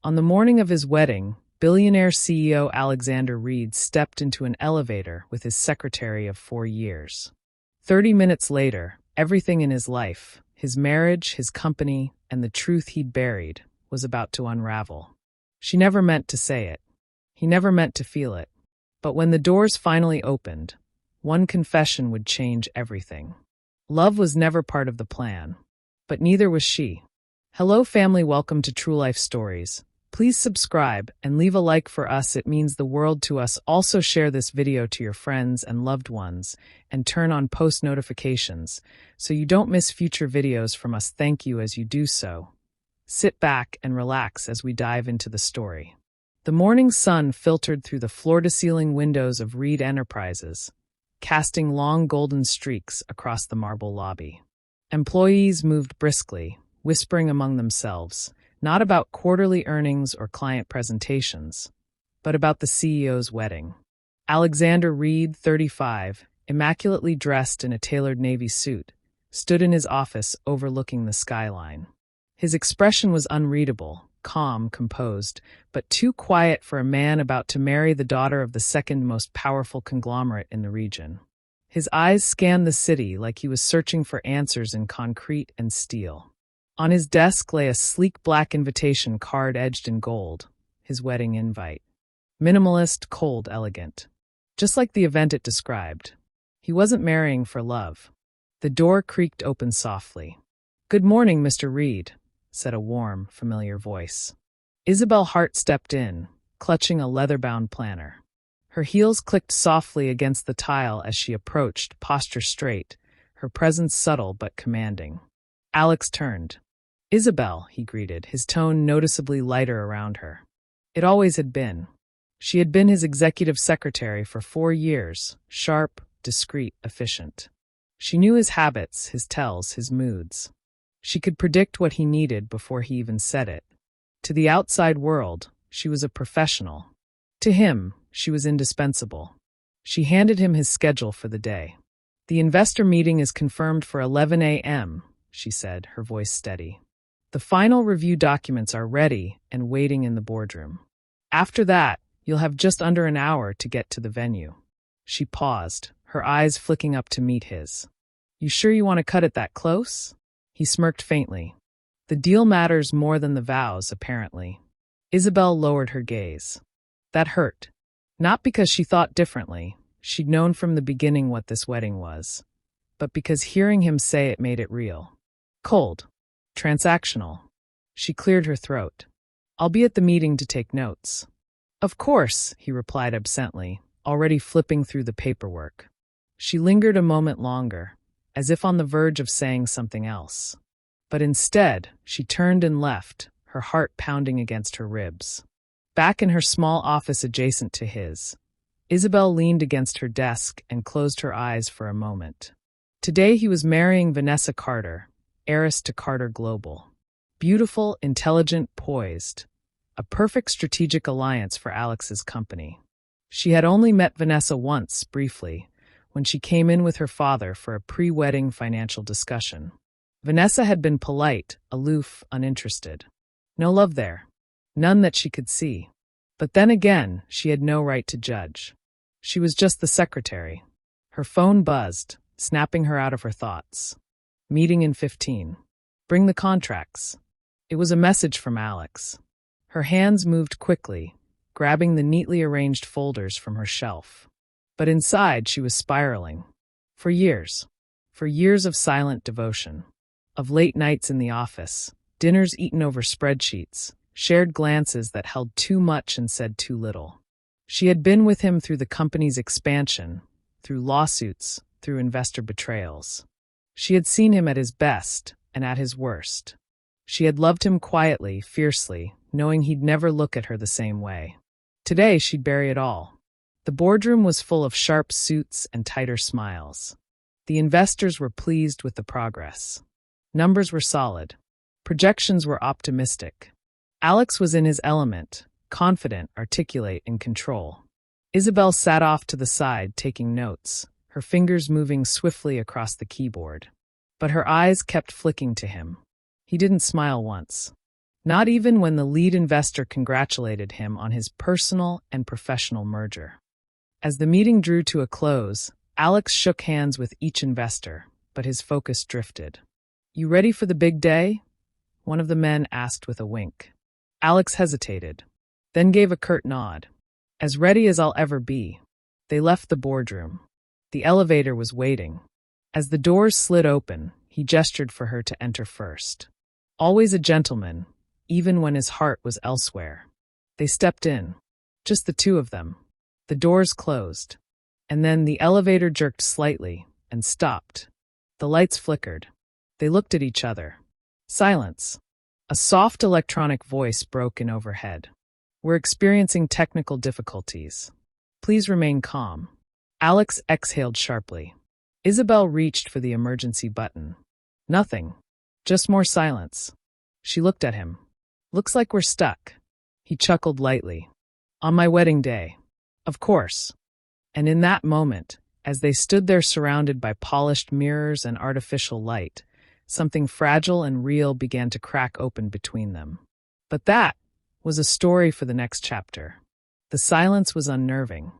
On the morning of his wedding, billionaire CEO Alexander Reed stepped into an elevator with his secretary of 4 years. 30 minutes later, everything in his life, his marriage, his company, and the truth he'd buried, was about to unravel. She never meant to say it. He never meant to feel it. But when the doors finally opened, one confession would change everything. Love was never part of the plan, but neither was she. Hello family, welcome to True Life Stories. Please subscribe and leave a like for us, it means the world to us. Also share this video to your friends and loved ones and turn on post notifications so you don't miss future videos from us. Thank you as you do so. Sit back and relax as we dive into the story. The morning sun filtered through the floor-to-ceiling windows of Reed Enterprises, casting long golden streaks across the marble lobby. Employees moved briskly, whispering among themselves, not about quarterly earnings or client presentations, but about the CEO's wedding. Alexander Reed, 35, immaculately dressed in a tailored navy suit, stood in his office overlooking the skyline. His expression was unreadable, calm, composed, but too quiet for a man about to marry the daughter of the second most powerful conglomerate in the region. His eyes scanned the city like he was searching for answers in concrete and steel. On his desk lay a sleek black invitation card edged in gold, his wedding invite. Minimalist, cold, elegant. Just like the event it described. He wasn't marrying for love. The door creaked open softly. "Good morning, Mr. Reed," said a warm, familiar voice. Isabel Hart stepped in, clutching a leather-bound planner. Her heels clicked softly against the tile as she approached, posture straight, her presence subtle but commanding. Alex turned. "Isabel," he greeted, his tone noticeably lighter around her. It always had been. She had been his executive secretary for 4 years, sharp, discreet, efficient. She knew his habits, his tells, his moods. She could predict what he needed before he even said it. To the outside world, she was a professional. To him, she was indispensable. She handed him his schedule for the day. "The investor meeting is confirmed for 11 a.m., she said, her voice steady. "The final review documents are ready and waiting in the boardroom. After that, you'll have just under an hour to get to the venue." She paused, her eyes flicking up to meet his. "You sure you want to cut it that close?" He smirked faintly. "The deal matters more than the vows, apparently." Isabel lowered her gaze. That hurt. Not because she thought differently, she'd known from the beginning what this wedding was, but because hearing him say it made it real. Cold. Transactional. She cleared her throat. "I'll be at the meeting to take notes." "Of course," he replied absently, already flipping through the paperwork. She lingered a moment longer, as if on the verge of saying something else. But instead, she turned and left, her heart pounding against her ribs. Back in her small office adjacent to his, Isabel leaned against her desk and closed her eyes for a moment. Today he was marrying Vanessa Carter, heiress to Carter Global. Beautiful, intelligent, poised. A perfect strategic alliance for Alex's company. She had only met Vanessa once, briefly, when she came in with her father for a pre-wedding financial discussion. Vanessa had been polite, aloof, uninterested. No love there. None that she could see. But then again, she had no right to judge. She was just the secretary. Her phone buzzed, snapping her out of her thoughts. "Meeting in 15. Bring the contracts." It was a message from Alex. Her hands moved quickly, grabbing the neatly arranged folders from her shelf. But inside, she was spiraling. For years of silent devotion. Of late nights in the office, dinners eaten over spreadsheets, shared glances that held too much and said too little. She had been with him through the company's expansion, through lawsuits, through investor betrayals. She had seen him at his best and at his worst. She had loved him quietly, fiercely, knowing he'd never look at her the same way. Today, she'd bury it all. The boardroom was full of sharp suits and tighter smiles. The investors were pleased with the progress. Numbers were solid. Projections were optimistic. Alex was in his element, confident, articulate, in control. Isabel sat off to the side, taking notes, her fingers moving swiftly across the keyboard. But her eyes kept flicking to him. He didn't smile once. Not even when the lead investor congratulated him on his personal and professional merger. As the meeting drew to a close, Alex shook hands with each investor, but his focus drifted. "You ready for the big day?" one of the men asked with a wink. Alex hesitated, then gave a curt nod. "As ready as I'll ever be." They left the boardroom. The elevator was waiting. As the doors slid open, he gestured for her to enter first. Always a gentleman, even when his heart was elsewhere. They stepped in, just the two of them. The doors closed, and then the elevator jerked slightly and stopped. The lights flickered. They looked at each other. Silence. A soft electronic voice broke in overhead. "We're experiencing technical difficulties. Please remain calm." Alex exhaled sharply. Isabel reached for the emergency button. Nothing. Just more silence. She looked at him. "Looks like we're stuck." He chuckled lightly. "On my wedding day." "Of course." And in that moment, as they stood there surrounded by polished mirrors and artificial light, something fragile and real began to crack open between them. But that was a story for the next chapter. The silence was unnerving.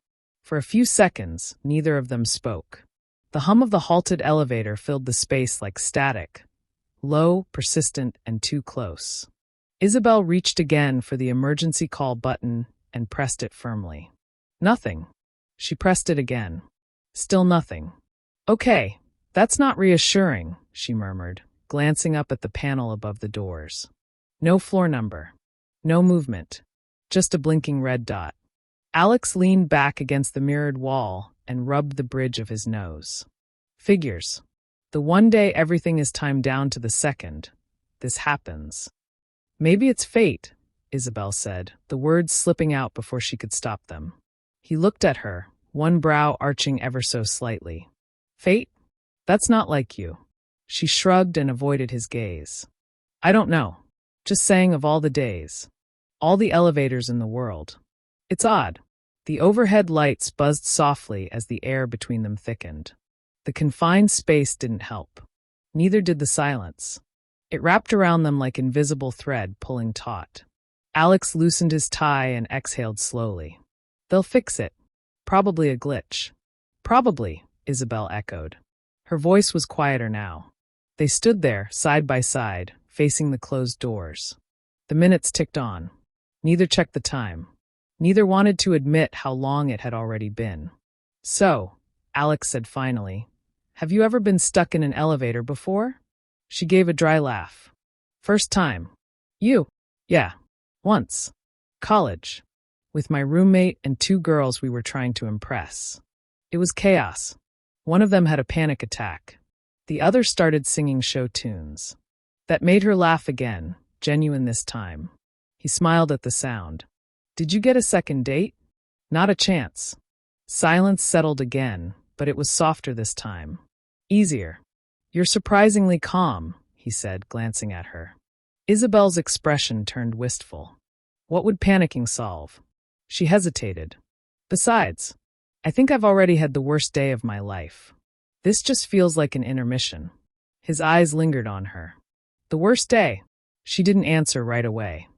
For a few seconds, neither of them spoke. The hum of the halted elevator filled the space like static, low, persistent, and too close. Isabel reached again for the emergency call button and pressed it firmly. Nothing. She pressed it again. Still nothing. "Okay, that's not reassuring," she murmured, glancing up at the panel above the doors. No floor number. No movement. Just a blinking red dot. Alex leaned back against the mirrored wall and rubbed the bridge of his nose. Figures. The one day everything is timed down to the second. This happens. "Maybe it's fate," Isabel said, the words slipping out before she could stop them. He looked at her, one brow arching ever so slightly. "Fate? That's not like you." She shrugged and avoided his gaze. "I don't know. Just saying, of all the days. All the elevators in the world. It's odd." The overhead lights buzzed softly as the air between them thickened. The confined space didn't help. Neither did the silence. It wrapped around them like invisible thread pulling taut. Alex loosened his tie and exhaled slowly. "They'll fix it. Probably a glitch." "Probably," Isabel echoed. Her voice was quieter now. They stood there, side by side, facing the closed doors. The minutes ticked on. Neither checked the time. Neither wanted to admit how long it had already been. "So," Alex said finally, "have you ever been stuck in an elevator before?" She gave a dry laugh. "First time." "You?" "Yeah. Once. College. With my roommate and two girls we were trying to impress. It was chaos. One of them had a panic attack. The other started singing show tunes. That made her laugh again, genuine this time." He smiled at the sound. "Did you get a second date?" "Not a chance." Silence settled again, but it was softer this time. "Easier." "You're surprisingly calm," he said, glancing at her. Isabel's expression turned wistful. What would panicking solve? She hesitated. "Besides, I think I've already had the worst day of my life. This just feels like an intermission." His eyes lingered on her. "The worst day?" She didn't answer right away.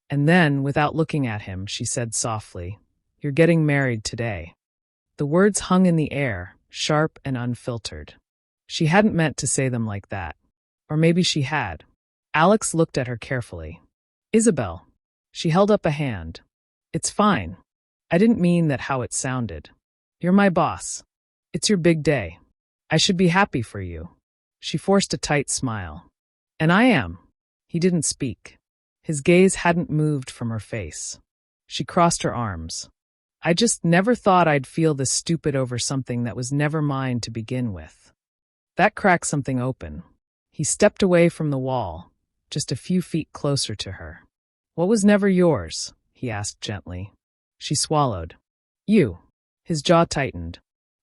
And then, without looking at him, she said softly, "You're getting married today." The words hung in the air, sharp and unfiltered. She hadn't meant to say them like that. Or maybe she had. Alex looked at her carefully. "Isabel." She held up a hand. "It's fine. I didn't mean that how it sounded. You're my boss. It's your big day. I should be happy for you." She forced a tight smile. "And I am." He didn't speak. His gaze hadn't moved from her face. She crossed her arms. "I just never thought I'd feel this stupid over something that was never mine to begin with." That cracked something open. He stepped away from the wall, just a few feet closer to her. "What was never yours?" he asked gently. She swallowed. "You." His jaw tightened.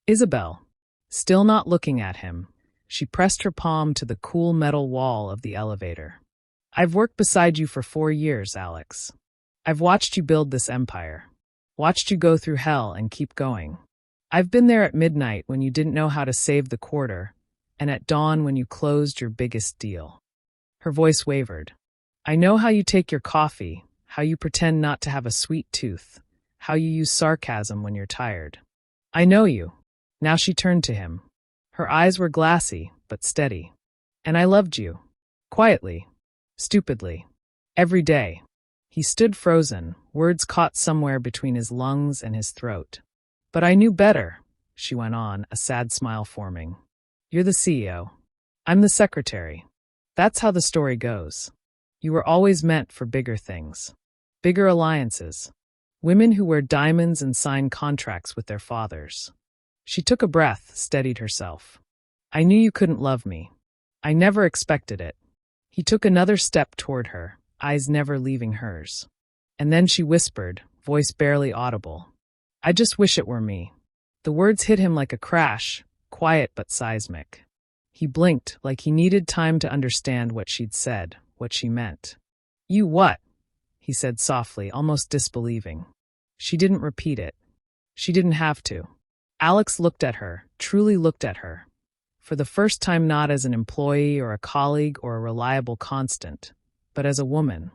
"Isabel." Still not looking at him, she pressed her palm to the cool metal wall of the elevator. "I've worked beside you for 4 years, Alex. I've watched you build this empire. Watched you go through hell and keep going. I've been there at midnight when you didn't know how to save the quarter, and at dawn when you closed your biggest deal." Her voice wavered. I know how you take your coffee, how you pretend not to have a sweet tooth, how you use sarcasm when you're tired. I know you. Now she turned to him. Her eyes were glassy, but steady. And I loved you. Quietly. Stupidly. Every day. He stood frozen, words caught somewhere between his lungs and his throat. But I knew better, she went on, a sad smile forming. You're the CEO. I'm the secretary. That's how the story goes. You were always meant for bigger things. Bigger alliances. Women who wear diamonds and sign contracts with their fathers. She took a breath, steadied herself. I knew you couldn't love me. I never expected it. He took another step toward her, eyes never leaving hers. And then she whispered, voice barely audible. I just wish it were me. The words hit him like a crash, quiet but seismic. He blinked, like he needed time to understand what she'd said, what she meant. You what? He said softly, almost disbelieving. She didn't repeat it. She didn't have to. Alex looked at her, truly looked at her. For the first time, not as an employee or a colleague or a reliable constant, but as a woman.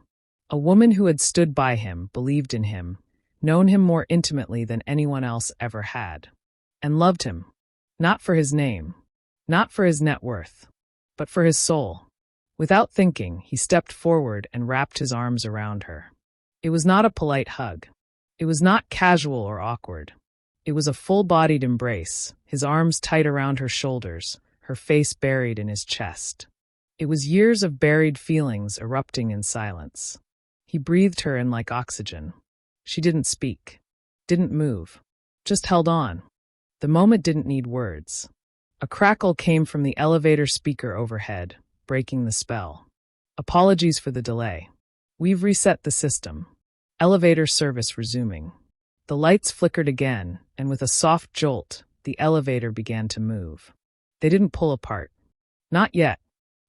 A woman who had stood by him, believed in him, known him more intimately than anyone else ever had. And loved him. Not for his name. Not for his net worth. But for his soul. Without thinking, he stepped forward and wrapped his arms around her. It was not a polite hug. It was not casual or awkward. It was a full-bodied embrace, his arms tight around her shoulders, her face buried in his chest. It was years of buried feelings erupting in silence. He breathed her in like oxygen. She didn't speak, didn't move, just held on. The moment didn't need words. A crackle came from the elevator speaker overhead, breaking the spell. Apologies for the delay. We've reset the system. Elevator service resuming. The lights flickered again, and with a soft jolt, the elevator began to move. They didn't pull apart. Not yet.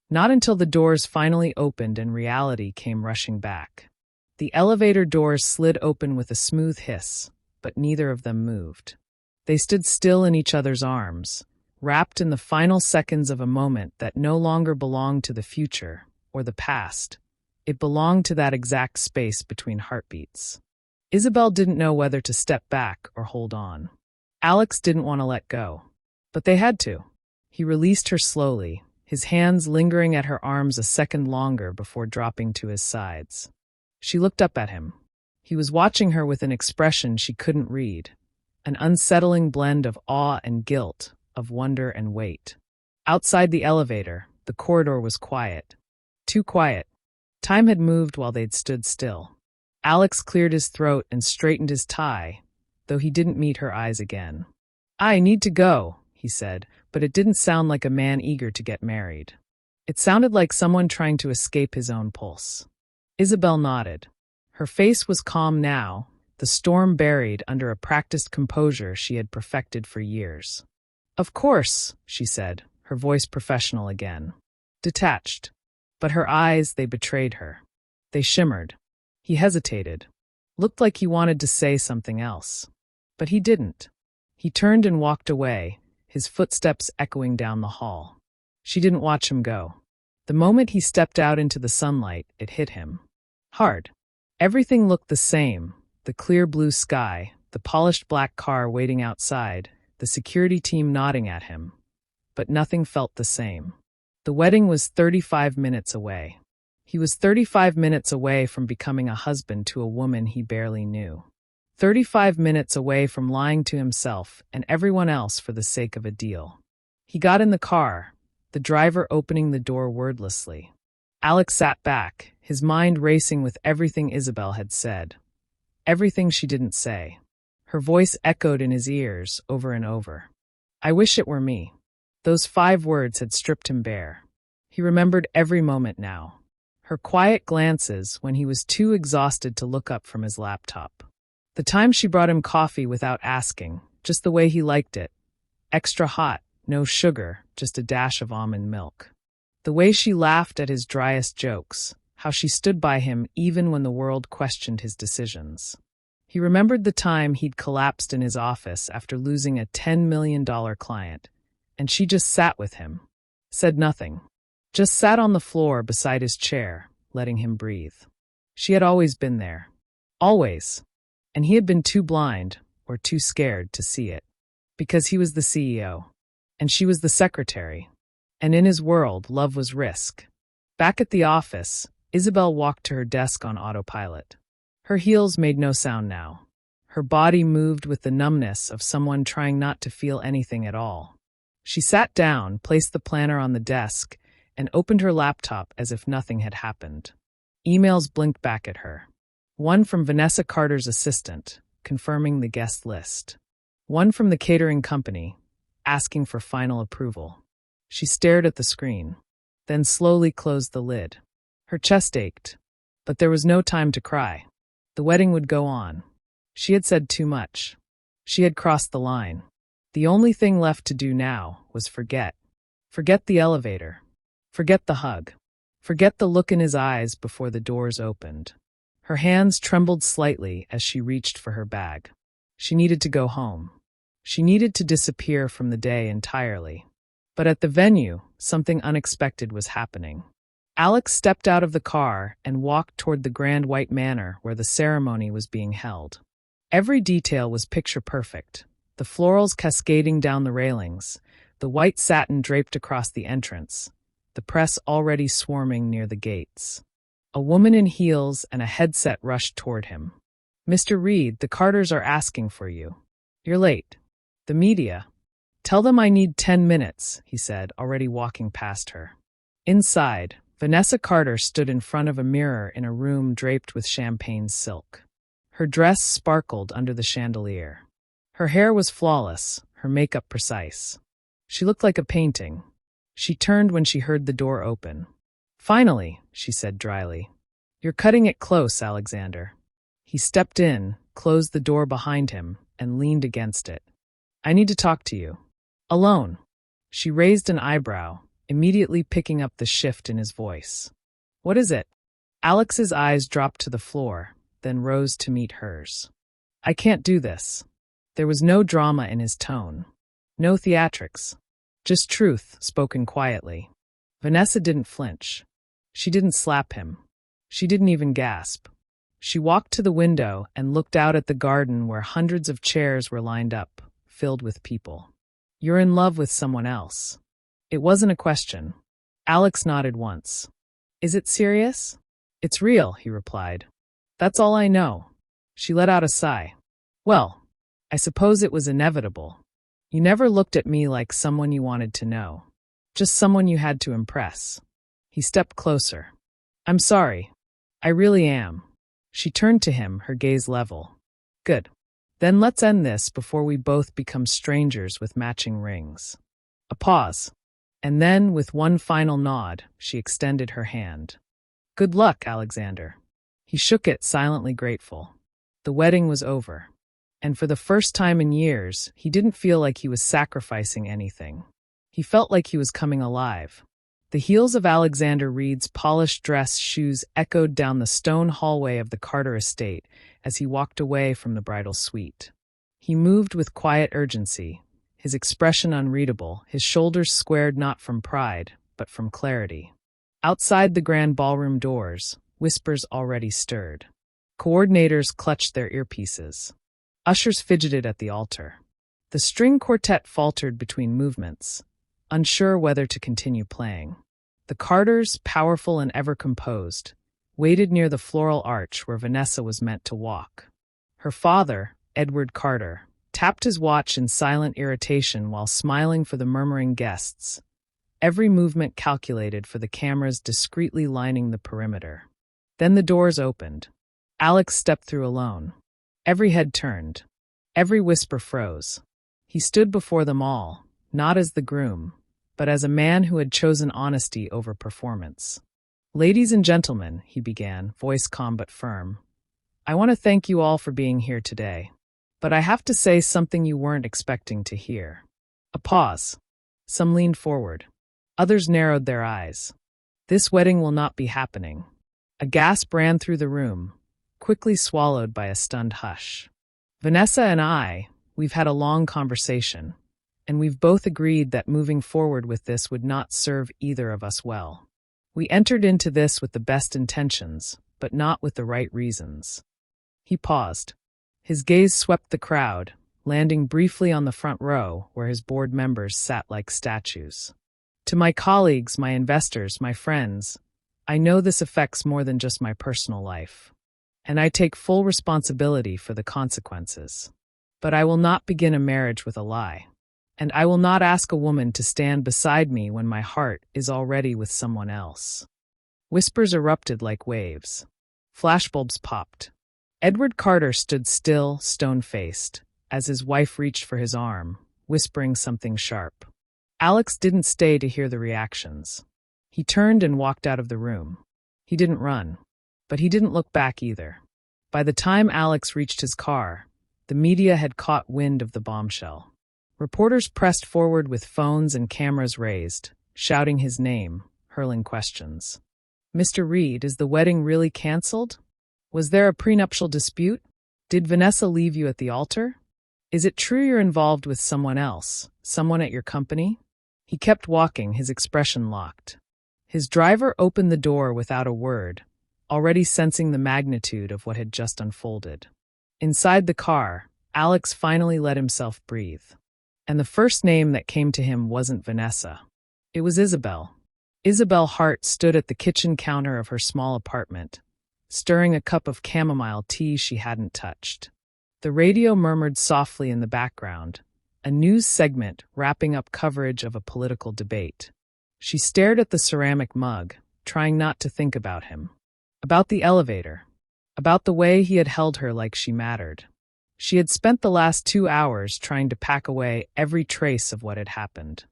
Not until the doors finally opened and reality came rushing back. The elevator doors slid open with a smooth hiss, but neither of them moved. They stood still in each other's arms, wrapped in the final seconds of a moment that no longer belonged to the future or the past. It belonged to that exact space between heartbeats. Isabel didn't know whether to step back or hold on. Alex didn't want to let go. But they had to. He released her slowly, his hands lingering at her arms a second longer before dropping to his sides. She looked up at him. He was watching her with an expression she couldn't read, an unsettling blend of awe and guilt, of wonder and weight. Outside the elevator, the corridor was quiet. Too quiet. Time had moved while they'd stood still. Alex cleared his throat and straightened his tie, though he didn't meet her eyes again. I need to go, he said, but it didn't sound like a man eager to get married. It sounded like someone trying to escape his own pulse. Isabel nodded. Her face was calm now, the storm buried under a practiced composure she had perfected for years. Of course, she said, her voice professional again. Detached. But her eyes, they betrayed her. They shimmered. He hesitated. Looked like he wanted to say something else. But he didn't. He turned and walked away, his footsteps echoing down the hall. She didn't watch him go. The moment he stepped out into the sunlight, it hit him. Hard. Everything looked the same, the clear blue sky, the polished black car waiting outside, the security team nodding at him. But nothing felt the same. The wedding was 35 minutes away. He was 35 minutes away from becoming a husband to a woman he barely knew. 35 minutes away from lying to himself and everyone else for the sake of a deal. He got in the car, the driver opening the door wordlessly. Alex sat back, his mind racing with everything Isabel had said. Everything she didn't say. Her voice echoed in his ears over and over. I wish it were me. Those 5 words had stripped him bare. He remembered every moment now. Her quiet glances when he was too exhausted to look up from his laptop. The time she brought him coffee without asking, just the way he liked it. Extra hot, no sugar, just a dash of almond milk. The way she laughed at his driest jokes, how she stood by him even when the world questioned his decisions. He remembered the time he'd collapsed in his office after losing a $10 million client, and she just sat with him. Said nothing. Just sat on the floor beside his chair, letting him breathe. She had always been there. Always. And he had been too blind, or too scared, to see it. Because he was the CEO. And she was the secretary. And in his world, love was risk. Back at the office, Isabel walked to her desk on autopilot. Her heels made no sound now. Her body moved with the numbness of someone trying not to feel anything at all. She sat down, placed the planner on the desk, and opened her laptop as if nothing had happened. Emails blinked back at her. One from Vanessa Carter's assistant, confirming the guest list. One from the catering company, asking for final approval. She stared at the screen, then slowly closed the lid. Her chest ached, but there was no time to cry. The wedding would go on. She had said too much. She had crossed the line. The only thing left to do now was forget. Forget the elevator. Forget the hug. Forget the look in his eyes before the doors opened. Her hands trembled slightly as she reached for her bag. She needed to go home. She needed to disappear from the day entirely. But at the venue, something unexpected was happening. Alex stepped out of the car and walked toward the grand white manor where the ceremony was being held. Every detail was picture perfect. The florals cascading down the railings, the white satin draped across the entrance, the press already swarming near the gates. A woman in heels and a headset rushed toward him. "Mr. Reed, the Carters are asking for you. You're late. The media. Tell them I need 10 minutes, he said, already walking past her. Inside, Vanessa Carter stood in front of a mirror in a room draped with champagne silk. Her dress sparkled under the chandelier. Her hair was flawless, her makeup precise. She looked like a painting. She turned when she heard the door open. "Finally," she said dryly. "You're cutting it close, Alexander." He stepped in, closed the door behind him, and leaned against it. "I need to talk to you. Alone." She raised an eyebrow, immediately picking up the shift in his voice. "What is it?" Alex's eyes dropped to the floor, then rose to meet hers. "I can't do this." There was no drama in his tone. No theatrics. Just truth, spoken quietly. Vanessa didn't flinch. She didn't slap him. She didn't even gasp. She walked to the window and looked out at the garden where hundreds of chairs were lined up, filled with people. "You're in love with someone else." It wasn't a question. Alex nodded once. "Is it serious?" "It's real," he replied. "That's all I know." She let out a sigh. "Well, I suppose it was inevitable. You never looked at me like someone you wanted to know. Just someone you had to impress." He stepped closer. "I'm sorry. I really am." She turned to him, her gaze level. "Good. Then let's end this before we both become strangers with matching rings." A pause. And then, with one final nod, she extended her hand. "Good luck, Alexander." He shook it, silently grateful. The wedding was over. And for the first time in years, he didn't feel like he was sacrificing anything. He felt like he was coming alive. The heels of Alexander Reed's polished dress shoes echoed down the stone hallway of the Carter estate as he walked away from the bridal suite. He moved with quiet urgency, his expression unreadable, his shoulders squared not from pride, but from clarity. Outside the grand ballroom doors, whispers already stirred. Coordinators clutched their earpieces. Ushers fidgeted at the altar. The string quartet faltered between movements, unsure whether to continue playing. The Carters, powerful and ever composed, waited near the floral arch where Vanessa was meant to walk. Her father, Edward Carter, tapped his watch in silent irritation while smiling for the murmuring guests, every movement calculated for the cameras discreetly lining the perimeter. Then the doors opened. Alex stepped through alone. Every head turned. Every whisper froze. He stood before them all, not as the groom, but as a man who had chosen honesty over performance. "Ladies and gentlemen," he began, voice calm but firm, "I want to thank you all for being here today. But I have to say something you weren't expecting to hear." A pause. Some leaned forward. Others narrowed their eyes. "This wedding will not be happening." A gasp ran through the room, quickly swallowed by a stunned hush. "Vanessa and we've had a long conversation, and we've both agreed that moving forward with this would not serve either of us well. We entered into this with the best intentions, but not with the right reasons. He paused. His gaze swept the crowd, landing briefly on the front row where his board members sat like statues. To my colleagues, my investors, my friends, I know this affects more than just my personal life, and I take full responsibility for the consequences. But I will not begin a marriage with a lie, and I will not ask a woman to stand beside me when my heart is already with someone else. Whispers erupted like waves. Flashbulbs popped. Edward Carter stood still, stone-faced, as his wife reached for his arm, whispering something sharp. Alex didn't stay to hear the reactions. He turned and walked out of the room. He didn't run, but he didn't look back either. By the time Alex reached his car, the media had caught wind of the bombshell. Reporters pressed forward with phones and cameras raised, shouting his name, hurling questions. "Mr. Reed, is the wedding really canceled? Was there a prenuptial dispute? Did Vanessa leave you at the altar? Is it true you're involved with someone else, someone at your company?" He kept walking, his expression locked. His driver opened the door without a word, already sensing the magnitude of what had just unfolded. Inside the car, Alex finally let himself breathe. And the first name that came to him wasn't Vanessa. It was Isabel. Isabel Hart stood at the kitchen counter of her small apartment, stirring a cup of chamomile tea she hadn't touched. The radio murmured softly in the background, a news segment wrapping up coverage of a political debate. She stared at the ceramic mug, trying not to think about him. About the elevator. About the way he had held her like she mattered. She had spent the last 2 hours trying to pack away every trace of what had happened.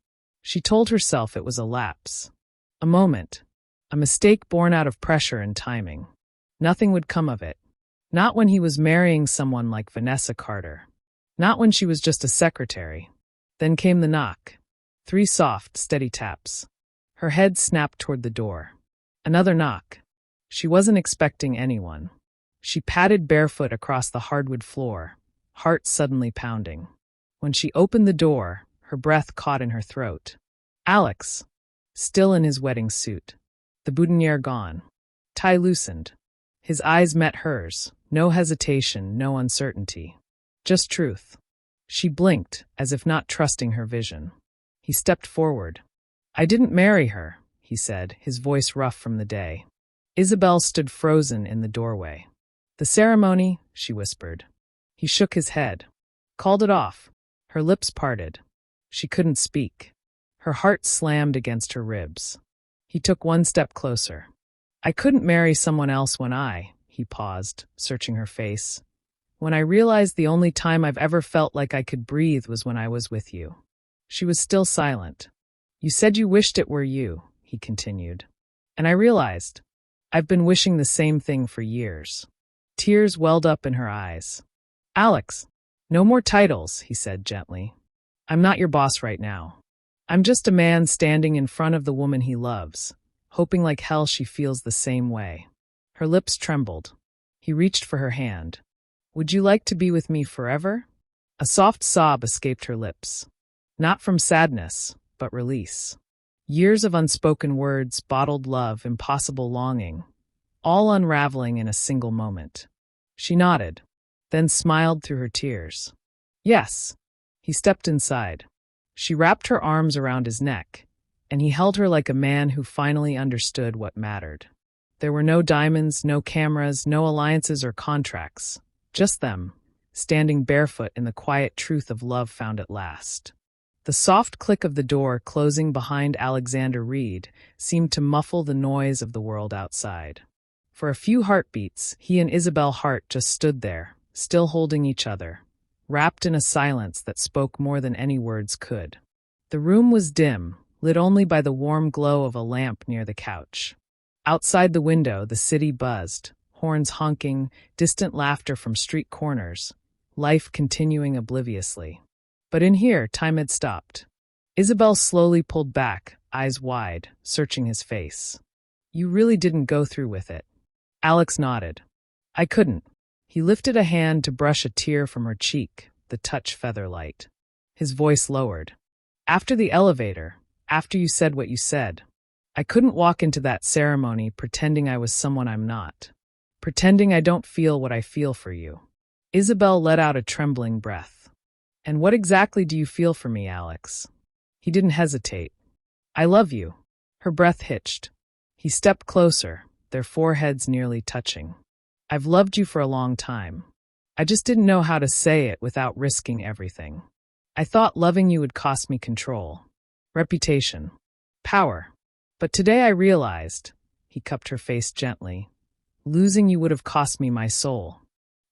She told herself it was a lapse. A moment. A mistake born out of pressure and timing. Nothing would come of it. Not when he was marrying someone like Vanessa Carter. Not when she was just a secretary. Then came the knock. 3 soft, steady taps. Her head snapped toward the door. Another knock. She wasn't expecting anyone. She padded barefoot across the hardwood floor, heart suddenly pounding. When she opened the door, her breath caught in her throat. Alex, still in his wedding suit. The boutonniere gone. Tie loosened. His eyes met hers, no hesitation, no uncertainty. Just truth. She blinked, as if not trusting her vision. He stepped forward. "I didn't marry her," he said, his voice rough from the day. Isabel stood frozen in the doorway. "The ceremony," she whispered. He shook his head. Called it off. Her lips parted. She couldn't speak. Her heart slammed against her ribs. He took 1 step closer. "I couldn't marry someone else when he paused, searching her face. "When I realized the only time I've ever felt like I could breathe was when I was with you." She was still silent. "You said you wished it were you," he continued. "And I realized. I've been wishing the same thing for years." Tears welled up in her eyes. "Alex, no more titles," he said gently. "I'm not your boss right now. I'm just a man standing in front of the woman he loves, hoping like hell she feels the same way." Her lips trembled. He reached for her hand. "Would you like to be with me forever?" A soft sob escaped her lips. Not from sadness, but release. Years of unspoken words, bottled love, impossible longing, all unraveling in a single moment. She nodded, then smiled through her tears. "Yes." He stepped inside. She wrapped her arms around his neck, and he held her like a man who finally understood what mattered. There were no diamonds, no cameras, no alliances or contracts. Just them, standing barefoot in the quiet truth of love found at last. The soft click of the door closing behind Alexander Reed seemed to muffle the noise of the world outside. For a few heartbeats, he and Isabel Hart just stood there, still holding each other, wrapped in a silence that spoke more than any words could. The room was dim, lit only by the warm glow of a lamp near the couch. Outside the window, the city buzzed, horns honking, distant laughter from street corners, life continuing obliviously. But in here, time had stopped. Isabel slowly pulled back, eyes wide, searching his face. "You really didn't go through with it." Alex nodded. "I couldn't." He lifted a hand to brush a tear from her cheek, the touch feather-light. His voice lowered. "After the elevator, after you said what you said, I couldn't walk into that ceremony pretending I was someone I'm not. Pretending I don't feel what I feel for you. Isabel let out a trembling breath. And what exactly do you feel for me, Alex? He didn't hesitate. I love you. Her breath hitched. He stepped closer, their foreheads nearly touching. I've loved you for a long time. I just didn't know how to say it without risking everything. I thought loving you would cost me control, reputation, power. But today I realized, he cupped her face gently, losing you would have cost me my soul.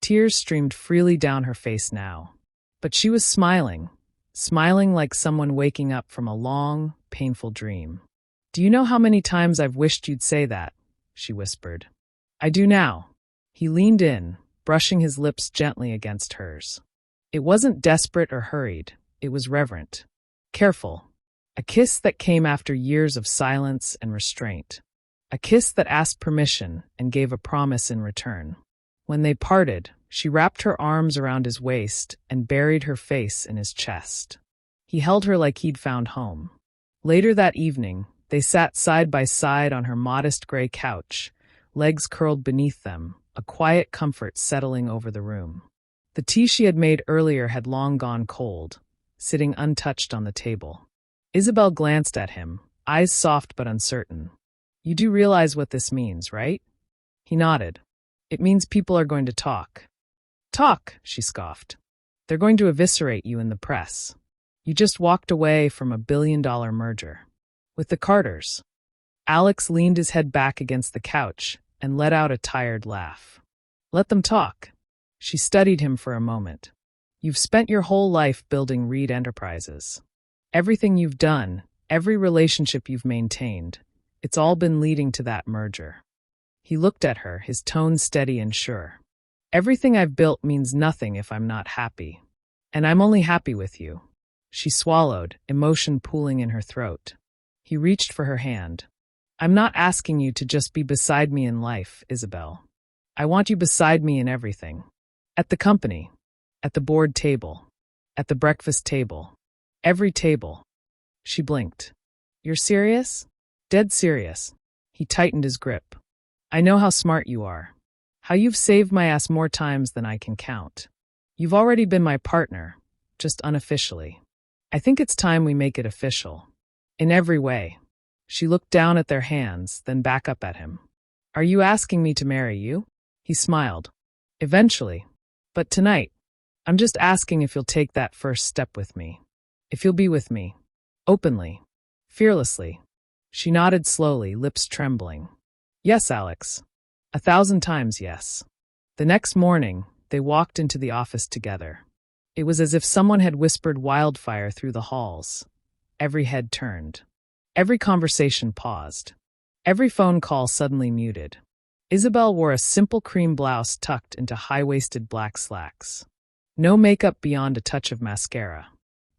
Tears streamed freely down her face now. But she was smiling like someone waking up from a long, painful dream. Do you know how many times I've wished you'd say that? She whispered. I do now. He leaned in, brushing his lips gently against hers. It wasn't desperate or hurried. It was reverent. Careful. A kiss that came after years of silence and restraint. A kiss that asked permission and gave a promise in return. When they parted, she wrapped her arms around his waist and buried her face in his chest. He held her like he'd found home. Later that evening, they sat side by side on her modest gray couch, legs curled beneath them, a quiet comfort settling over the room. The tea she had made earlier had long gone cold, sitting untouched on the table. Isabel glanced at him, eyes soft but uncertain. You do realize what this means, right? He nodded. It means people are going to talk. Talk, she scoffed. They're going to eviscerate you in the press. You just walked away from a billion-dollar merger. With the Carters. Alex leaned his head back against the couch and let out a tired laugh. Let them talk. She studied him for a moment. You've spent your whole life building Reed Enterprises. Everything you've done, every relationship you've maintained, it's all been leading to that merger. He looked at her, his tone steady and sure. Everything I've built means nothing if I'm not happy. And I'm only happy with you. She swallowed, emotion pooling in her throat. He reached for her hand. I'm not asking you to just be beside me in life, Isabel. I want you beside me in everything. At the company. At the board table. At the breakfast table. Every table. She blinked. You're serious? Dead serious. He tightened his grip. I know how smart you are. How you've saved my ass more times than I can count. You've already been my partner, just unofficially. I think it's time we make it official. In every way. She looked down at their hands, then back up at him. Are you asking me to marry you? He smiled. Eventually. But tonight, I'm just asking if you'll take that first step with me. If you'll be with me. Openly. Fearlessly. She nodded slowly, lips trembling. Yes, Alex. 1,000 times yes. The next morning, they walked into the office together. It was as if someone had whispered wildfire through the halls. Every head turned. Every conversation paused. Every phone call suddenly muted. Isabel wore a simple cream blouse tucked into high-waisted black slacks. No makeup beyond a touch of mascara.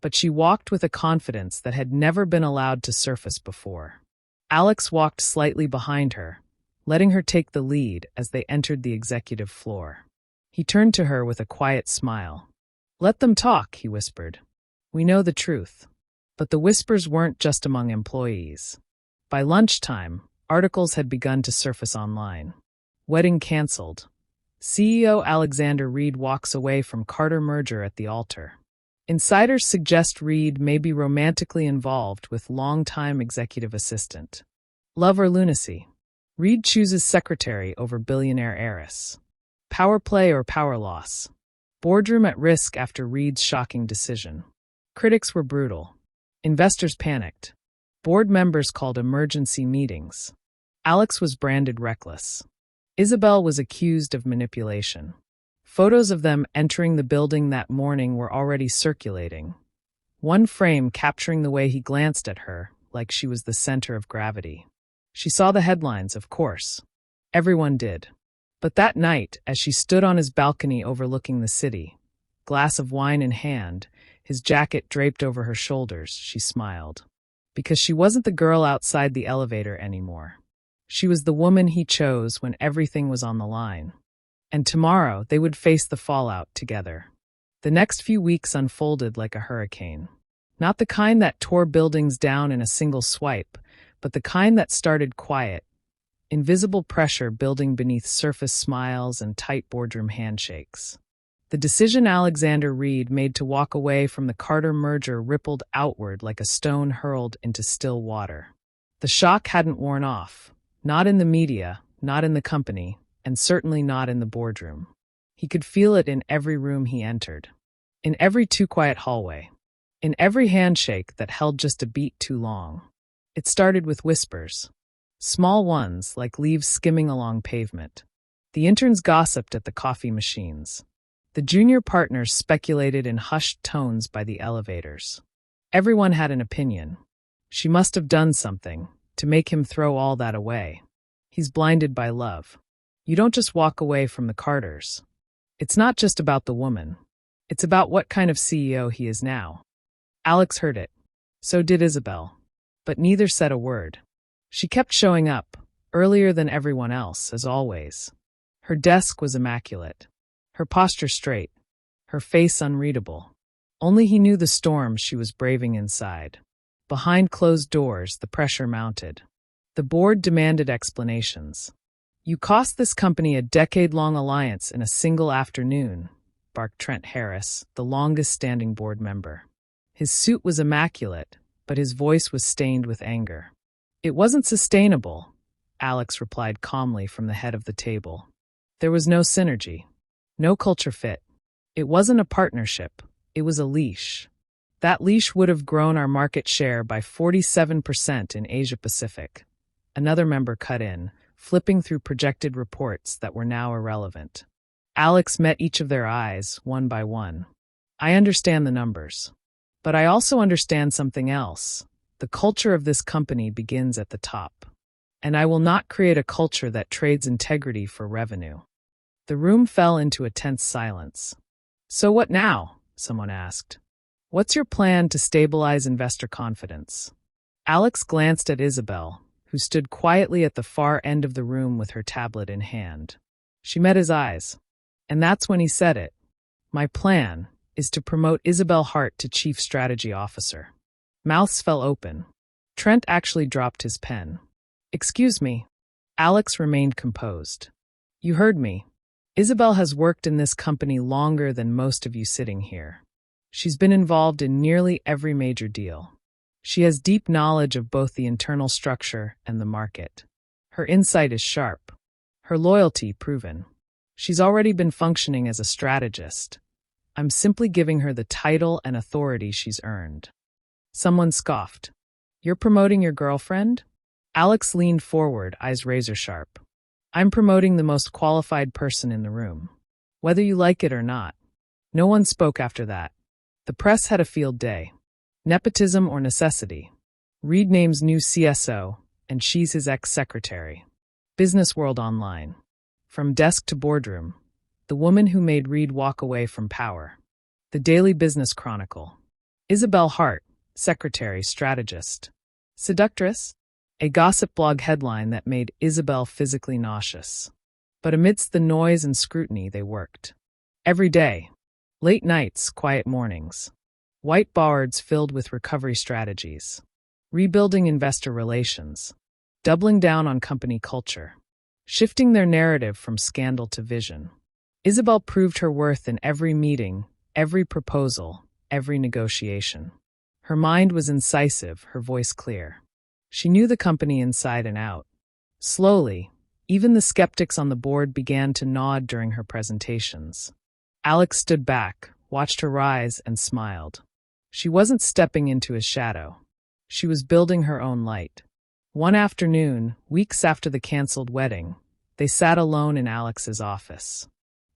But she walked with a confidence that had never been allowed to surface before. Alex walked slightly behind her, letting her take the lead as they entered the executive floor. He turned to her with a quiet smile. Let them talk, he whispered. We know the truth. But the whispers weren't just among employees. By lunchtime, articles had begun to surface online. Wedding canceled. CEO Alexander Reed walks away from Carter merger at the altar. Insiders suggest Reed may be romantically involved with longtime executive assistant. Love or lunacy? Reed chooses secretary over billionaire heiress. Power play or power loss? Boardroom at risk after Reed's shocking decision. Critics were brutal. Investors panicked. Board members called emergency meetings. Alex was branded reckless. Isabel was accused of manipulation. Photos of them entering the building that morning were already circulating. One frame capturing the way he glanced at her, like she was the center of gravity. She saw the headlines, of course. Everyone did. But that night, as she stood on his balcony overlooking the city, glass of wine in hand, his jacket draped over her shoulders, she smiled. Because she wasn't the girl outside the elevator anymore. She was the woman he chose when everything was on the line. And tomorrow, they would face the fallout together. The next few weeks unfolded like a hurricane. Not the kind that tore buildings down in a single swipe, but the kind that started quiet, invisible pressure building beneath surface smiles and tight boardroom handshakes. The decision Alexander Reed made to walk away from the Carter merger rippled outward like a stone hurled into still water. The shock hadn't worn off, not in the media, not in the company, and certainly not in the boardroom. He could feel it in every room he entered, in every too-quiet hallway, in every handshake that held just a beat too long. It started with whispers, small ones like leaves skimming along pavement. The interns gossiped at the coffee machines. The junior partners speculated in hushed tones by the elevators. Everyone had an opinion. She must have done something to make him throw all that away. He's blinded by love. You don't just walk away from the Carters. It's not just about the woman. It's about what kind of CEO he is now. Alex heard it. So did Isabel. But neither said a word. She kept showing up, earlier than everyone else, as always. Her desk was immaculate. Her posture straight, her face unreadable. Only he knew the storm she was braving inside. Behind closed doors, the pressure mounted. The board demanded explanations. You cost this company a decade-long alliance in a single afternoon, barked Trent Harris, the longest-standing board member. His suit was immaculate, but his voice was stained with anger. It wasn't sustainable, Alex replied calmly from the head of the table. There was no synergy. No culture fit. It wasn't a partnership. It was a leash. That leash would have grown our market share by 47% in Asia Pacific. Another member cut in, flipping through projected reports that were now irrelevant. Alex met each of their eyes, one by one. I understand the numbers. But I also understand something else. The culture of this company begins at the top. And I will not create a culture that trades integrity for revenue. The room fell into a tense silence. So what now? Someone asked. What's your plan to stabilize investor confidence? Alex glanced at Isabel, who stood quietly at the far end of the room with her tablet in hand. She met his eyes. And that's when he said it. My plan is to promote Isabel Hart to Chief Strategy Officer. Mouths fell open. Trent actually dropped his pen. Excuse me. Alex remained composed. You heard me. Isabel has worked in this company longer than most of you sitting here. She's been involved in nearly every major deal. She has deep knowledge of both the internal structure and the market. Her insight is sharp. Her loyalty proven. She's already been functioning as a strategist. I'm simply giving her the title and authority she's earned. Someone scoffed. You're promoting your girlfriend? Alex leaned forward, eyes razor-sharp. I'm promoting the most qualified person in the room. Whether you like it or not. No one spoke after that. The press had a field day. Nepotism or necessity. Reed names new CSO, and she's his ex-secretary. Business World Online. From desk to boardroom. The woman who made Reed walk away from power. The Daily Business Chronicle. Isabel Hart, secretary, strategist. Seductress? A gossip blog headline that made Isabel physically nauseous. But amidst the noise and scrutiny, they worked. Every day. Late nights, quiet mornings. Whiteboards filled with recovery strategies. Rebuilding investor relations. Doubling down on company culture. Shifting their narrative from scandal to vision. Isabel proved her worth in every meeting, every proposal, every negotiation. Her mind was incisive, her voice clear. She knew the company inside and out. Slowly, even the skeptics on the board began to nod during her presentations. Alex stood back, watched her rise, and smiled. She wasn't stepping into his shadow. She was building her own light. One afternoon, weeks after the canceled wedding, they sat alone in Alex's office.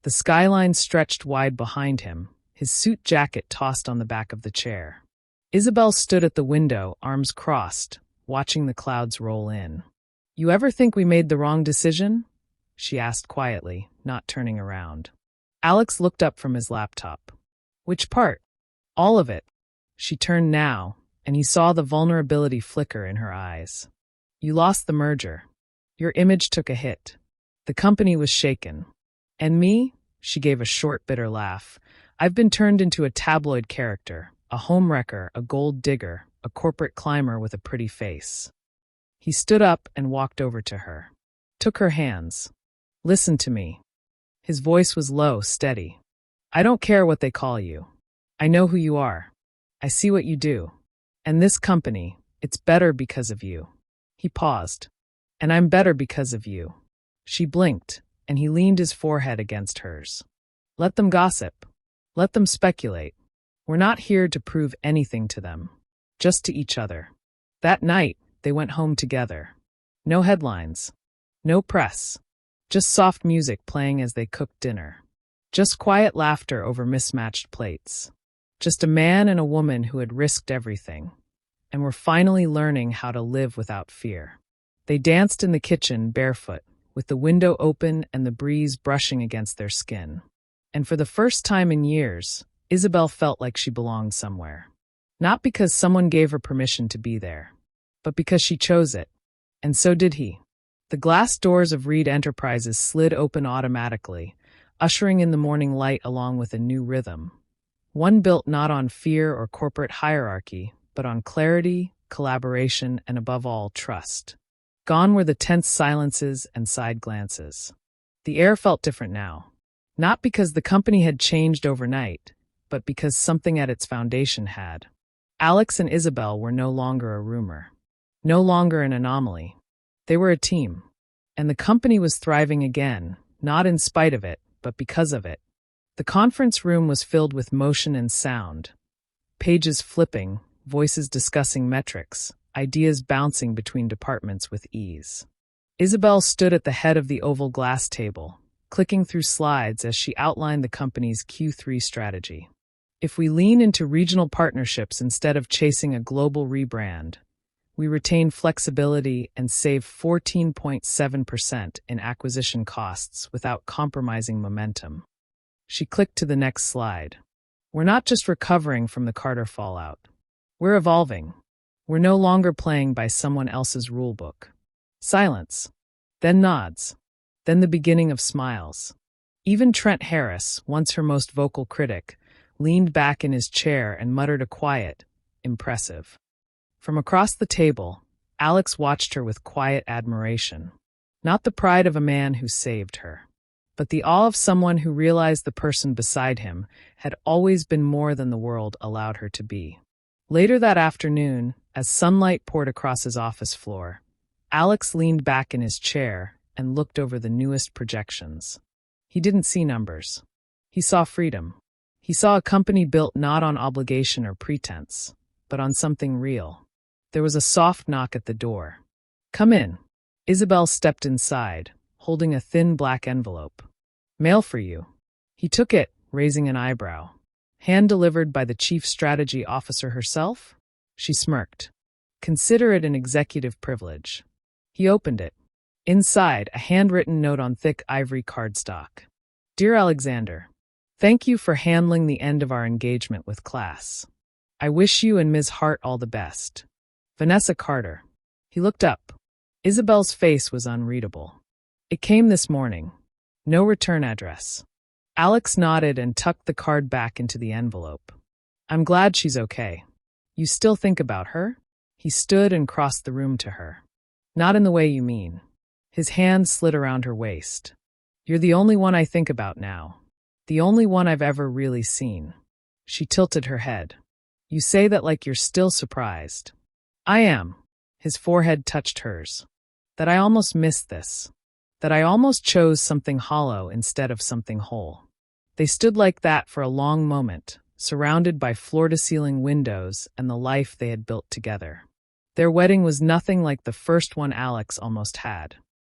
The skyline stretched wide behind him, his suit jacket tossed on the back of the chair. Isabel stood at the window, arms crossed, watching the clouds roll in. You ever think we made the wrong decision? She asked quietly, not turning around. Alex looked up from his laptop. Which part? All of it. She turned now, and he saw the vulnerability flicker in her eyes. You lost the merger. Your image took a hit. The company was shaken. And me? She gave a short, bitter laugh. I've been turned into a tabloid character, a homewrecker, a gold digger, a corporate climber with a pretty face. He stood up and walked over to her. Took her hands. Listen to me. His voice was low, steady. I don't care what they call you. I know who you are. I see what you do. And this company, it's better because of you. He paused. And I'm better because of you. She blinked, and he leaned his forehead against hers. Let them gossip. Let them speculate. We're not here to prove anything to them. Just to each other. That night, they went home together. No headlines. No press. Just soft music playing as they cooked dinner. Just quiet laughter over mismatched plates. Just a man and a woman who had risked everything, and were finally learning how to live without fear. They danced in the kitchen barefoot, with the window open and the breeze brushing against their skin. And for the first time in years, Isabel felt like she belonged somewhere. Not because someone gave her permission to be there, but because she chose it. And so did he. The glass doors of Reed Enterprises slid open automatically, ushering in the morning light along with a new rhythm. One built not on fear or corporate hierarchy, but on clarity, collaboration, and above all, trust. Gone were the tense silences and side glances. The air felt different now. Not because the company had changed overnight, but because something at its foundation had. Alex and Isabel were no longer a rumor. No longer an anomaly. They were a team. And the company was thriving again, not in spite of it, but because of it. The conference room was filled with motion and sound. Pages flipping, voices discussing metrics, ideas bouncing between departments with ease. Isabel stood at the head of the oval glass table, clicking through slides as she outlined the company's Q3 strategy. If we lean into regional partnerships instead of chasing a global rebrand, we retain flexibility and save 14.7% in acquisition costs without compromising momentum. She clicked to the next slide. We're not just recovering from the Carter fallout. We're evolving. We're no longer playing by someone else's rulebook. Silence. Then nods. Then the beginning of smiles. Even Trent Harris, once her most vocal critic, leaned back in his chair and muttered a quiet, impressive. From across the table, Alex watched her with quiet admiration. Not the pride of a man who saved her, but the awe of someone who realized the person beside him had always been more than the world allowed her to be. Later that afternoon, as sunlight poured across his office floor, Alex leaned back in his chair and looked over the newest projections. He didn't see numbers. He saw freedom. He saw a company built not on obligation or pretense, but on something real. There was a soft knock at the door. Come in. Isabel stepped inside, holding a thin black envelope. Mail for you. He took it, raising an eyebrow. Hand-delivered by the chief strategy officer herself? She smirked. Consider it an executive privilege. He opened it. Inside, a handwritten note on thick ivory cardstock. Dear Alexander, thank you for handling the end of our engagement with class. I wish you and Ms. Hart all the best. Vanessa Carter. He looked up. Isabel's face was unreadable. It came this morning. No return address. Alex nodded and tucked the card back into the envelope. I'm glad she's okay. You still think about her? He stood and crossed the room to her. Not in the way you mean. His hand slid around her waist. You're the only one I think about now. The only one I've ever really seen. She tilted her head. You say that like you're still surprised. I am. His forehead touched hers. That I almost missed this. That I almost chose something hollow instead of something whole. They stood like that for a long moment, surrounded by floor-to-ceiling windows and the life they had built together. Their wedding was nothing like the first one Alex almost had.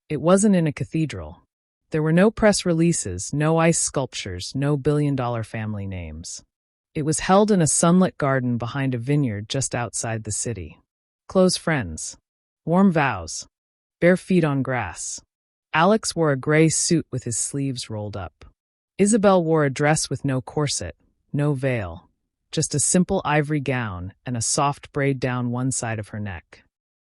It wasn't in a cathedral. There were no press releases, no ice sculptures, no billion-dollar family names. It was held in a sunlit garden behind a vineyard just outside the city. Close friends. Warm vows. Bare feet on grass. Alex wore a gray suit with his sleeves rolled up. Isabel wore a dress with no corset, no veil, just a simple ivory gown and a soft braid down one side of her neck.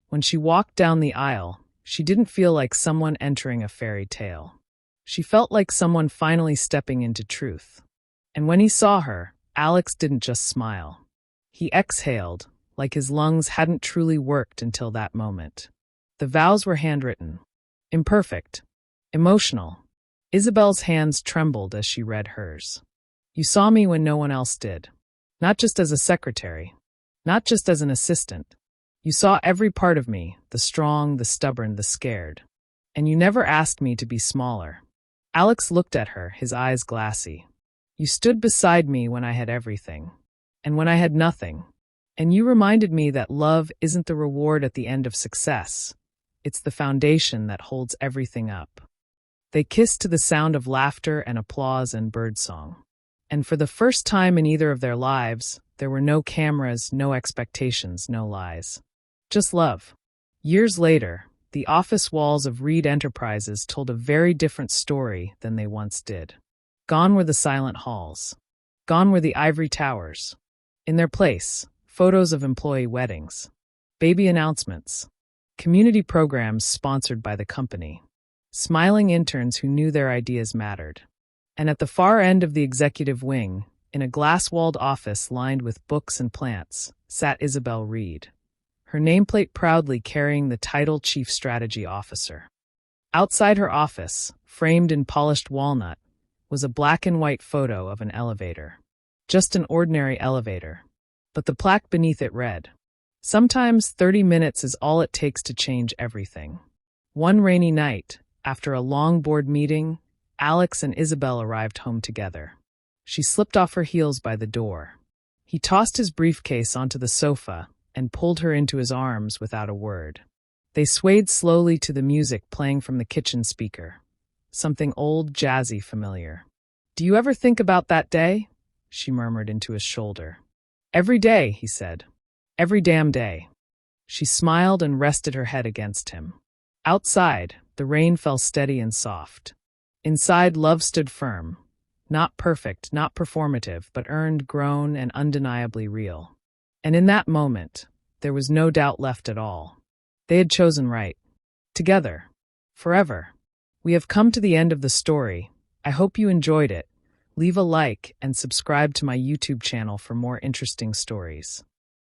When she walked down the aisle, she didn't feel like someone entering a fairy tale. She felt like someone finally stepping into truth. And when he saw her, Alex didn't just smile. He exhaled, like his lungs hadn't truly worked until that moment. The vows were handwritten, imperfect, emotional. Isabel's hands trembled as she read hers. You saw me when no one else did. Not just as a secretary, not just as an assistant. You saw every part of me, the strong, the stubborn, the scared. And you never asked me to be smaller. Alex looked at her, his eyes glassy. You stood beside me when I had everything. And when I had nothing. And you reminded me that love isn't the reward at the end of success. It's the foundation that holds everything up. They kissed to the sound of laughter and applause and birdsong. And for the first time in either of their lives, there were no cameras, no expectations, no lies. Just love. Years later, the office walls of Reed Enterprises told a very different story than they once did. Gone were the silent halls. Gone were the ivory towers. In their place, photos of employee weddings, baby announcements, community programs sponsored by the company, smiling interns who knew their ideas mattered. And at the far end of the executive wing, in a glass-walled office lined with books and plants, sat Isabel Reed, her nameplate proudly carrying the title Chief Strategy Officer. Outside her office, framed in polished walnut, was a black and white photo of an elevator. Just an ordinary elevator. But the plaque beneath it read, "Sometimes 30 minutes is all it takes to change everything." One rainy night, after a long board meeting, Alex and Isabel arrived home together. She slipped off her heels by the door. He tossed his briefcase onto the sofa and pulled her into his arms without a word. They swayed slowly to the music playing from the kitchen speaker, something old, jazzy, familiar. "Do you ever think about that day?" she murmured into his shoulder. "Every day," he said. "Every damn day." She smiled and rested her head against him. Outside, the rain fell steady and soft. Inside, love stood firm. Not perfect, not performative, but earned, grown, and undeniably real. And in that moment, there was no doubt left at all. They had chosen right. Together. Forever. We have come to the end of the story. I hope you enjoyed it. Leave a like and subscribe to my YouTube channel for more interesting stories.